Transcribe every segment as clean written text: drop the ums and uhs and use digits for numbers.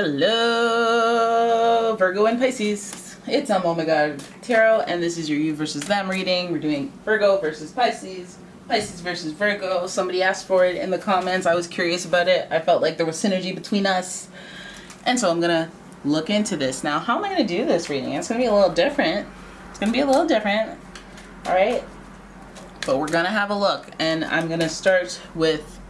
Hello, Virgo and Pisces. It's umomgtarot, and this is your you versus them reading. We're doing Virgo versus Pisces, Pisces versus Virgo. Somebody asked for it in the comments. I was curious about it. I felt like there was synergy between us, and so I'm gonna look into this. Now, how am I gonna do this reading? It's gonna be a little different. It's gonna be a little different. All right, but we're gonna have a look, and I'm gonna start with.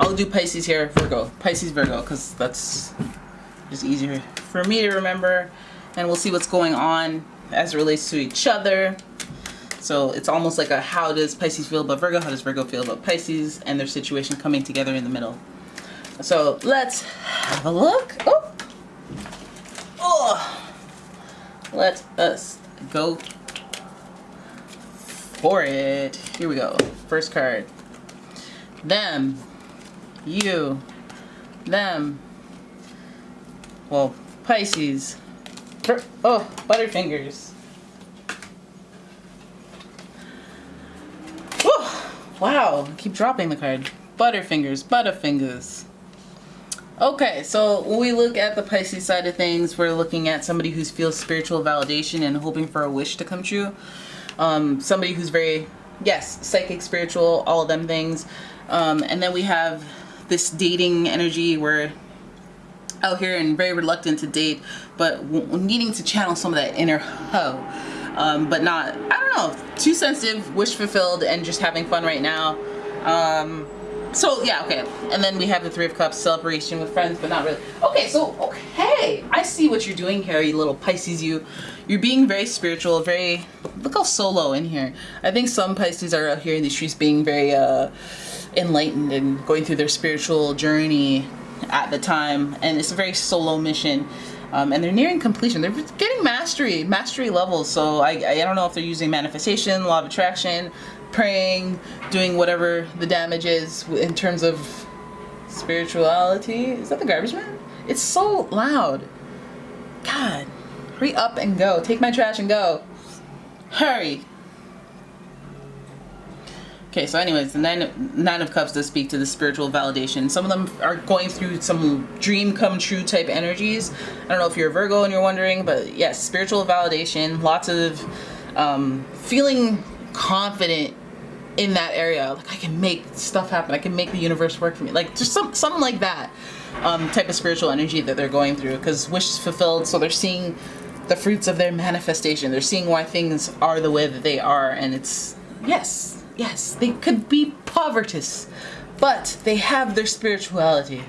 I'll do Pisces here, Virgo. Pisces, Virgo, because that's just easier for me to remember. And we'll see what's going on as it relates to each other. So it's almost like a how does Pisces feel about Virgo, how does Virgo feel about Pisces, and their situation coming together in the middle. So let's have a look. Oh. Let us go for it. Here we go. First card. Them. You, them, well, Pisces, oh, Butterfingers. Oh, wow, I keep dropping the card. Butterfingers. Okay, so when we look at the Pisces side of things, we're looking at somebody who feels spiritual validation and hoping for a wish to come true. Somebody who's very, yes, psychic, spiritual, all of them things. And then we have this dating energy. We're out here and very reluctant to date, but needing to channel some of that inner hoe, but not, I don't know, too sensitive, wish fulfilled, and just having fun right now. So yeah, okay. And then we have the Three of Cups, celebration with friends, but not really. Okay, so okay, I see what you're doing here, you little Pisces. You're being very spiritual, very, look how solo in here. I think some Pisces are out here in these streets being very enlightened and going through their spiritual journey at the time, and it's a very solo mission, and they're nearing completion. They're getting mastery levels. So I don't know if they're using manifestation, law of attraction, praying, doing whatever the damage is in terms of spirituality. Is that the garbage man? It's so loud. God, hurry up and go. Take my trash and go. Hurry. Okay, so anyways, the Nine of Cups does speak to the spiritual validation. Some of them are going through some dream come true type energies. I don't know if you're a Virgo and you're wondering, but yes, spiritual validation, lots of feeling confident in that area. Like, I can make stuff happen. I can make the universe work for me. Like, just something like that type of spiritual energy that they're going through, because wish is fulfilled, so they're seeing the fruits of their manifestation. They're seeing why things are the way that they are, and it's, yes, they could be povertous, but they have their spirituality.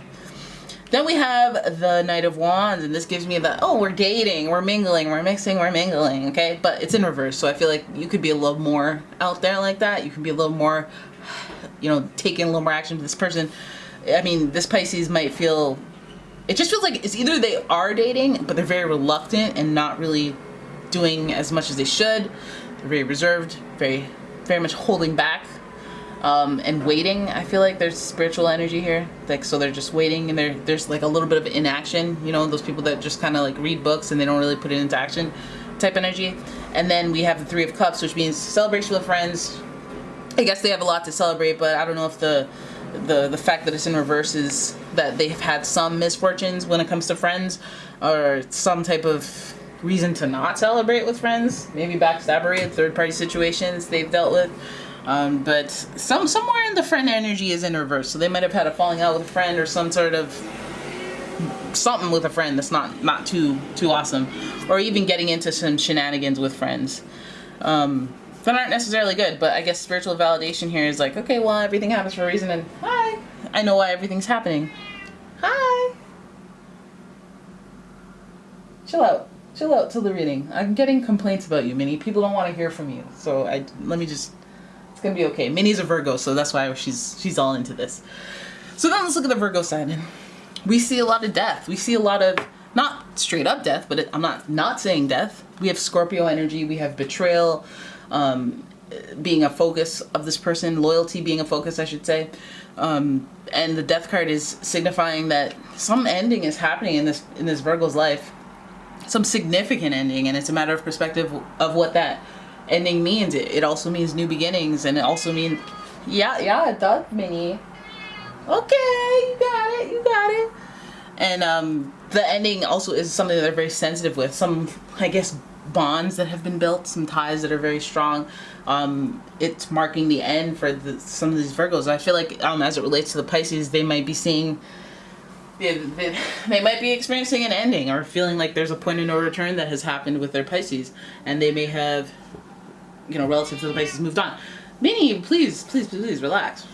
Then we have the Knight of Wands, and this gives me the, oh, we're dating, we're mingling, we're mixing, we're mingling, okay? But it's in reverse, so I feel like you could be a little more out there like that. You can be a little more, you know, taking a little more action to this person. I mean, this Pisces might feel, it just feels like it's either they are dating, but they're very reluctant and not really doing as much as they should. They're very reserved, very much holding back. And waiting. I feel like there's spiritual energy here, like, so they're just waiting, and there's like a little bit of inaction, you know, those people that just kind of like read books and they don't really put it into action type energy. And then we have the Three of Cups, which means celebration with friends. I guess they have a lot to celebrate, but I don't know if the fact that it's in reverse is that they have had some misfortunes when it comes to friends, or some type of reason to not celebrate with friends, maybe backstabbery, third party situations they've dealt with. But somewhere in the friend energy is in reverse. So they might have had a falling out with a friend, or some sort of something with a friend that's not too awesome, or even getting into some shenanigans with friends that aren't necessarily good. But I guess spiritual validation here is like, okay, well, everything happens for a reason, and hi, I know why everything's happening. Hi. Chill out till the reading. I'm getting complaints about you, Minnie. People don't want to hear from you, so let me just. It's gonna be okay. Minnie's a Virgo, so that's why she's all into this. So then let's look at the Virgo side. And we see a lot of death. We see a lot of, not straight up death, but I'm not saying death. We have Scorpio energy. We have betrayal being a focus of this person. Loyalty being a focus, I should say. And the death card is signifying that some ending is happening in this Virgo's life. Some significant ending, and it's a matter of perspective of what that ending means. It also means new beginnings, and it also means, yeah, it does, Minnie. Okay, you got it. And the ending also is something that they're very sensitive with. Some, I guess, bonds that have been built, some ties that are very strong. It's marking the end for some of these Virgos. I feel like as it relates to the Pisces, they might be seeing, they might be experiencing an ending or feeling like there's a point of no return that has happened with their Pisces, and they may have, you know, relative to the Pisces, moved on. Meaning, please relax.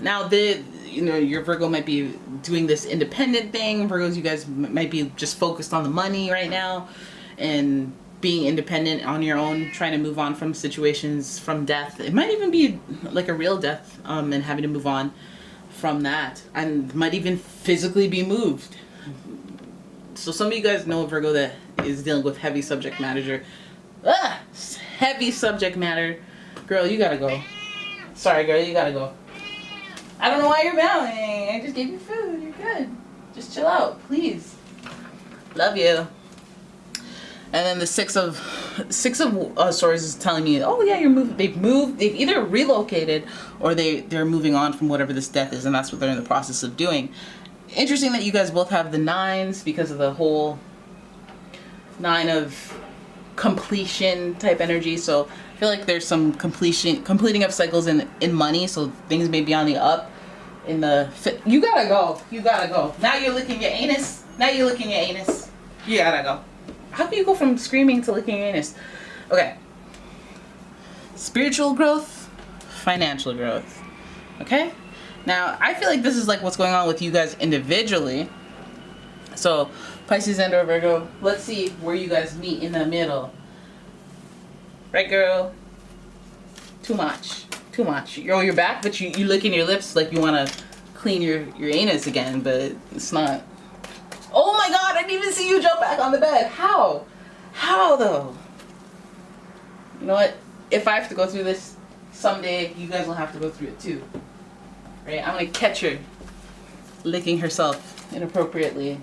Now, you know, your Virgo might be doing this independent thing. Virgos, you guys might be just focused on the money right now and being independent on your own, trying to move on from situations, from death. It might even be like a real death, and having to move on from that, and might even physically be moved. So some of you guys know a Virgo that is dealing with heavy subject matter. Heavy subject matter. Girl, you gotta go. Sorry, girl, you gotta go. I don't know why you're bowing. I just gave you food. You're good. Just chill out, please. Love you. And then the six of swords is telling me, oh yeah, you're moving. They've either relocated or they're moving on from whatever this death is, and that's what they're in the process of doing. Interesting that you guys both have the nines because of the whole 9 of completion type energy. So I feel like there's some completing of cycles in money. So things may be on the up. You gotta go. Now you're licking your anus. You gotta go. How can you go from screaming to licking your anus? Okay. Spiritual growth, financial growth. Okay? Now, I feel like this is like what's going on with you guys individually. So, Pisces and or Virgo, let's see where you guys meet in the middle. Right, girl? Too much. You're back, but you licking your lips like you want to clean your anus again, but it's not. Oh my god, I didn't even see you jump back on the bed. How though? You know what? If I have to go through this someday, you guys will have to go through it too. Right? I'm gonna catch her licking herself inappropriately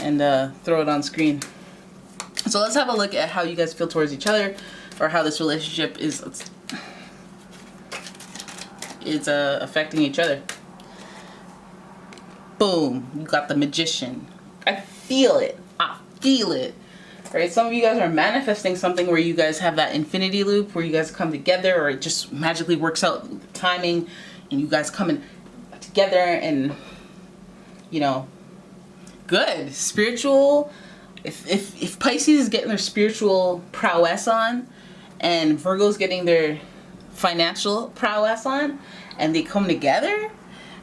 and throw it on screen. So let's have a look at how you guys feel towards each other, or how this relationship is affecting each other. Boom, you got the Magician. I feel it. Right? Some of you guys are manifesting something where you guys have that infinity loop where you guys come together, or it just magically works out timing and you guys coming together, and you know, good. Spiritual. If Pisces is getting their spiritual prowess on and Virgo's getting their financial prowess on, and they come together,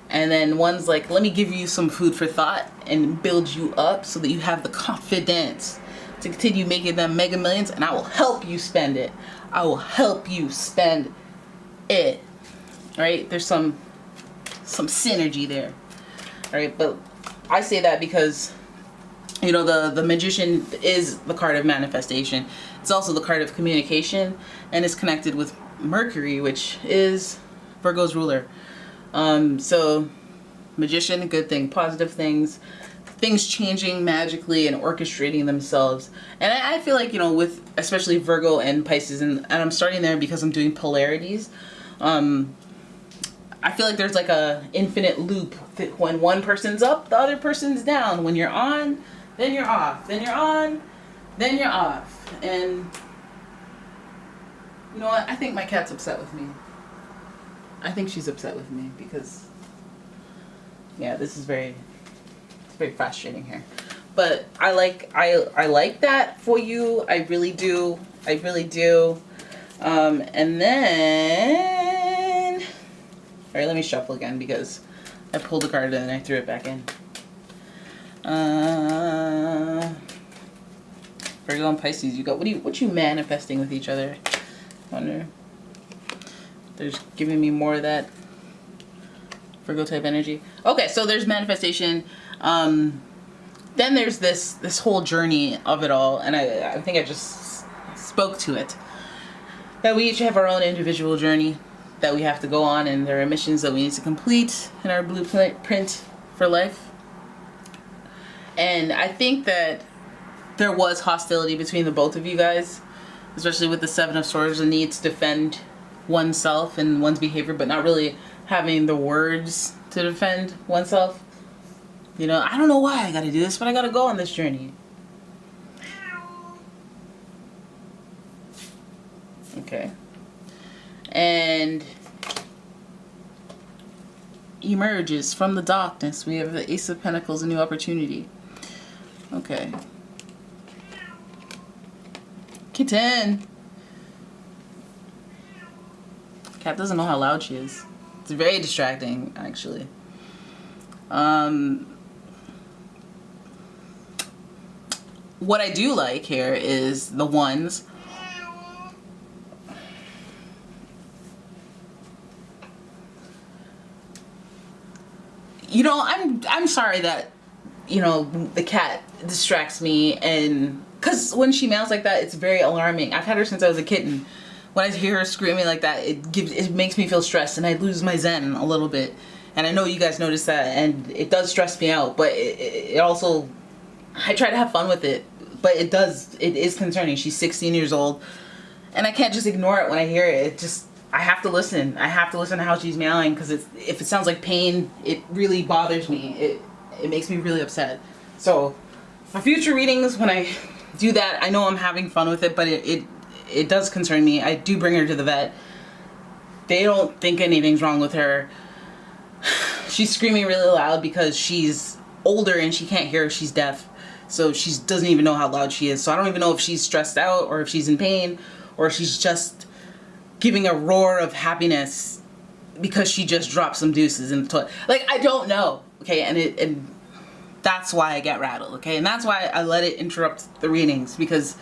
and then one's like, let me give you some food for thought and build you up so that you have the confidence to continue making them mega millions, and I will help you spend it. Right? There's some synergy there. Right? But I say that because, you know, the Magician is the card of manifestation. It's also the card of communication, and it's connected with Mercury, which is Virgo's ruler. So Magician, good thing, positive things changing magically and orchestrating themselves. And I feel like, you know, with especially Virgo and Pisces, and I'm starting there because I'm doing polarities. I feel like there's like a infinite loop that when one person's up, the other person's down. When you're on, then you're off. Then you're on, then you're off. And you know what? I think my cat's upset with me. I think she's upset with me because, yeah, this is very frustrating here. But I like that for you. I really do. And then, all right, let me shuffle again because I pulled a card and then I threw it back in. Virgo and Pisces, you got what you manifesting with each other? I wonder. There's giving me more of that Virgo type energy. Okay, so there's manifestation. Then there's this whole journey of it all, and I think I just spoke to it. That we each have our own individual journey that we have to go on, and there are missions that we need to complete in our blueprint for life. And I think that there was hostility between the both of you guys, especially with the Seven of Swords, the need to defend oneself and one's behavior, but not really having the words to defend oneself. You know, I don't know why I gotta do this, but I gotta go on this journey. Okay. And emerges from the darkness. We have the Ace of Pentacles, a new opportunity. Okay. Kitten. Cat doesn't know how loud she is. It's very distracting, actually. What I do like here is the ones. You know, I'm sorry that, you know, the cat distracts me, and because when she meows like that, it's very alarming. I've had her since I was a kitten. When I hear her screaming like that, it makes me feel stressed, and I lose my zen a little bit. And I know you guys notice that, and it does stress me out. But it also, I try to have fun with it, but it is concerning. She's 16 years old, and I can't just ignore it when I hear it. I have to listen. I have to listen to how she's meowing, because if it sounds like pain, it really bothers me. It makes me really upset. So for future readings, when I do that, I know I'm having fun with it, but it does concern me. I do bring her to the vet. They don't think anything's wrong with her. She's screaming really loud because she's older and she can't hear. She's deaf. So she doesn't even know how loud she is. So I don't even know if she's stressed out, or if she's in pain, or if she's just giving a roar of happiness because she just dropped some deuces in the toilet. Like, I don't know. Okay, and that's why I get rattled. Okay, and that's why I let it interrupt the readings, because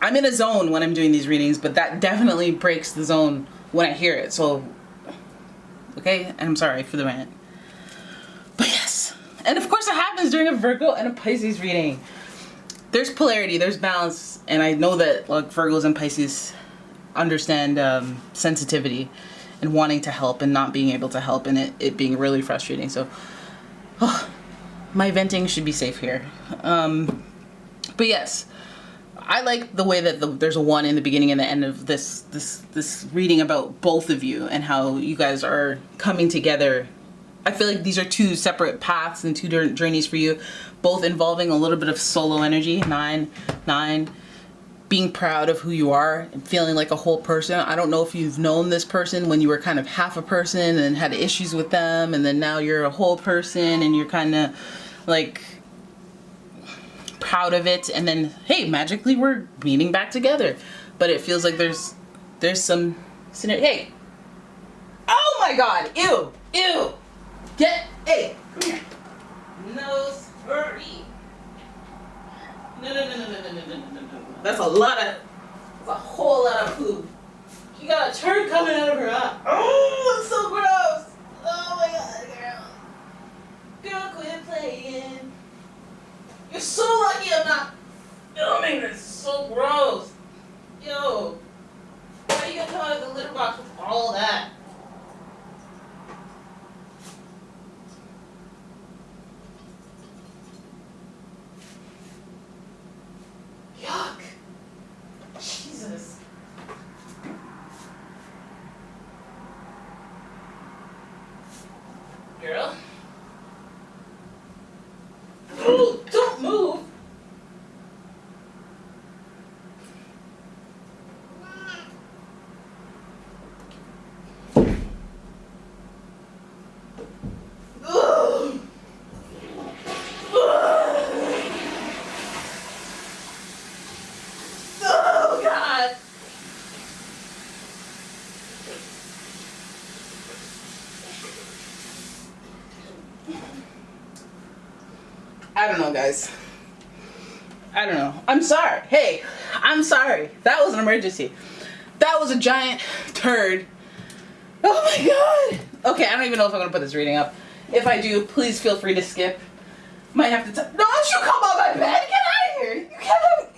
I'm in a zone when I'm doing these readings, but that definitely breaks the zone when I hear it. So, okay, and I'm sorry for the rant. But yes, and of course it happens during a Virgo and a Pisces reading. There's polarity, there's balance, and I know that like Virgos and Pisces understand sensitivity and wanting to help and not being able to help, and it being really frustrating. So, my venting should be safe here. But yes, I like the way that there's a 1 in the beginning and the end of this reading about both of you and how you guys are coming together. I feel like these are 2 separate paths and 2 different journeys for you, both involving a little bit of solo energy. 9, being proud of who you are and feeling like a whole person. I don't know if you've known this person when you were kind of half a person and had issues with them, and then now you're a whole person and you're kind of like proud of it, and then hey, magically we're meeting back together. But it feels like there's some hey, oh my god, ew, hey, come here, nose hurry. No. That's a whole lot of poop. She got a turd coming out of her eye. Oh, it's so gross. Oh my god, girl. Girl, quit playing. You're so lucky I'm not filming this. It's so gross. Yo. Why are you gonna come out of the litter box with all that? Yuck. Jesus. Girl. Ooh, don't move. Ugh. Oh, God. I don't know, guys. I don't know. I'm sorry. Hey, I'm sorry. That was an emergency. That was a giant turd. Oh my god. Okay, I don't even know if I'm gonna put this reading up. If I do, please feel free to skip. Might have to don't you come on my bed. Get out of here.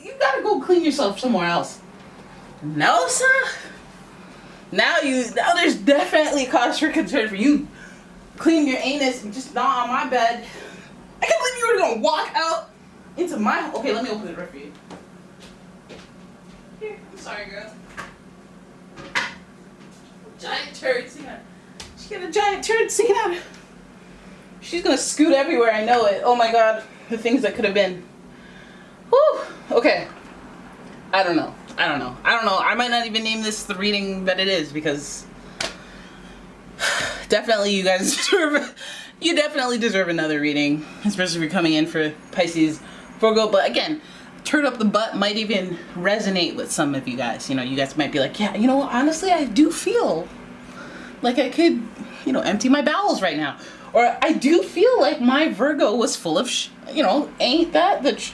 You gotta go clean yourself somewhere else. No, sir. Now there's definitely cause for concern for you. Clean your anus and just not on my bed. I can't believe you were gonna walk out into my. Okay, let me open the door for you. Here, I'm sorry, girl. Giant turd sticking out. She got a giant turd sticking out. She's gonna scoot everywhere, I know it. Oh my god, the things that could have been. Whew. Okay. I don't know. I might not even name this the reading that it is, because definitely you guys deserve another reading, especially if you're coming in for Pisces, Virgo. But again, turn up the butt might even resonate with some of you guys. You know, you guys might be like, yeah, you know, honestly, I do feel like I could, you know, empty my bowels right now. Or I do feel like my Virgo was full of, you know, ain't that the...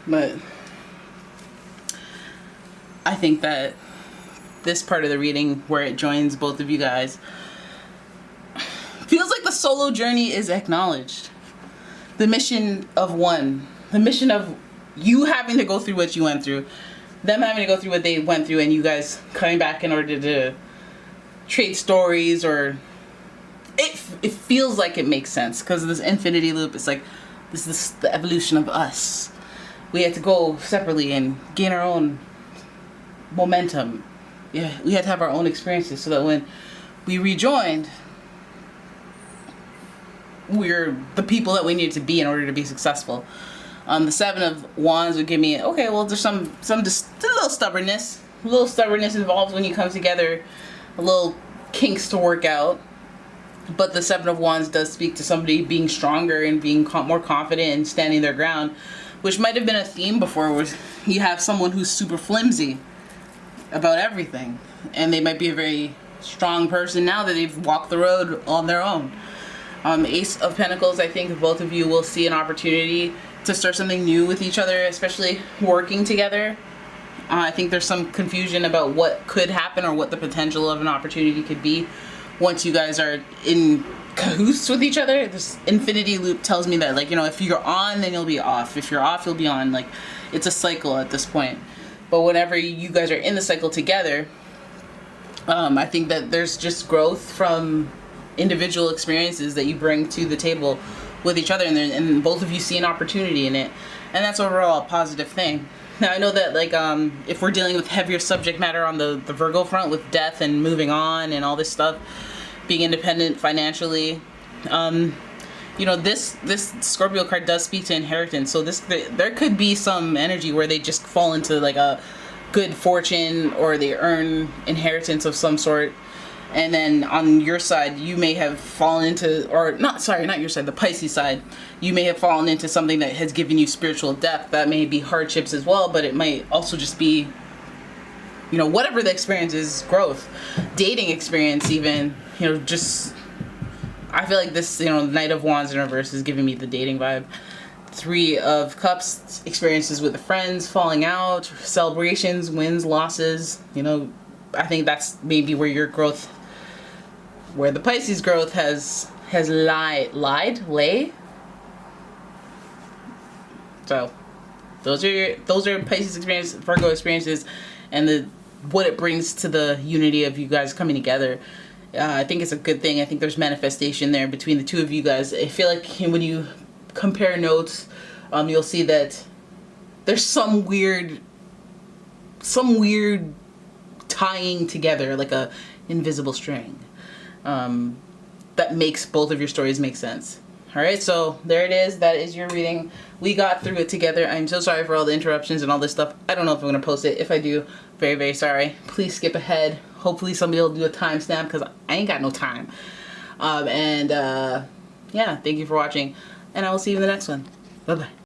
But I think that this part of the reading, where it joins both of you guys, feels like the solo journey is acknowledged. The mission of one. The mission of you having to go through what you went through. Them having to go through what they went through, and you guys coming back in order to trade stories, or... It feels like it makes sense, because of this infinity loop. It's like, this is the evolution of us. We had to go separately and gain our own momentum. Yeah, we had to have our own experiences, so that when we rejoined, we're the people that we needed to be in order to be successful. The Seven of Wands would give me, okay, well, there's some just a little stubbornness. A little stubbornness involved when you come together. A little kinks to work out. But the Seven of Wands does speak to somebody being stronger and being more confident and standing their ground, which might have been a theme before, where you have someone who's super flimsy about everything, and they might be a very strong person now that they've walked the road on their own. Ace of Pentacles, I think both of you will see an opportunity to start something new with each other, especially working together. I think there's some confusion about what could happen, or what the potential of an opportunity could be once you guys are in cahoots with each other. This infinity loop tells me that, like, you know, if you're on, then you'll be off. If you're off, you'll be on. Like, it's a cycle at this point. But whenever you guys are in the cycle together, I think that there's just growth from individual experiences that you bring to the table with each other, and both of you see an opportunity in it, and that's overall a positive thing. Now, I know that, like, if we're dealing with heavier subject matter on the Virgo front, with death and moving on and all this stuff, being independent financially, you know, this Scorpio card does speak to inheritance. So there could be some energy where they just fall into, like, a good fortune, or they earn inheritance of some sort. And then on your side, you may have fallen into, or not your side, the Pisces side, you may have fallen into something that has given you spiritual depth. That may be hardships as well, but it might also just be, you know, whatever the experience is, growth, dating experience even, you know, just, I feel like this, you know, Knight of Wands in reverse is giving me the dating vibe. Three of Cups, experiences with the friends, falling out, celebrations, wins, losses, you know, I think that's maybe where your growth, where the Pisces growth has lay. So those are Pisces experiences, Virgo experiences, and what it brings to the unity of you guys coming together. I think it's a good thing. I think there's manifestation there between the two of you guys. I feel like when you compare notes, you'll see that there's some weird tying together, like a invisible string, that makes both of your stories make sense. All right, so there it is. That is your reading. We got through it together. I'm so sorry for all the interruptions and all this stuff. I don't know if I'm going to post it. If I do, very, very sorry. Please skip ahead. Hopefully somebody will do a timestamp, because I ain't got no time. Yeah, thank you for watching, and I will see you in the next one. Bye-bye.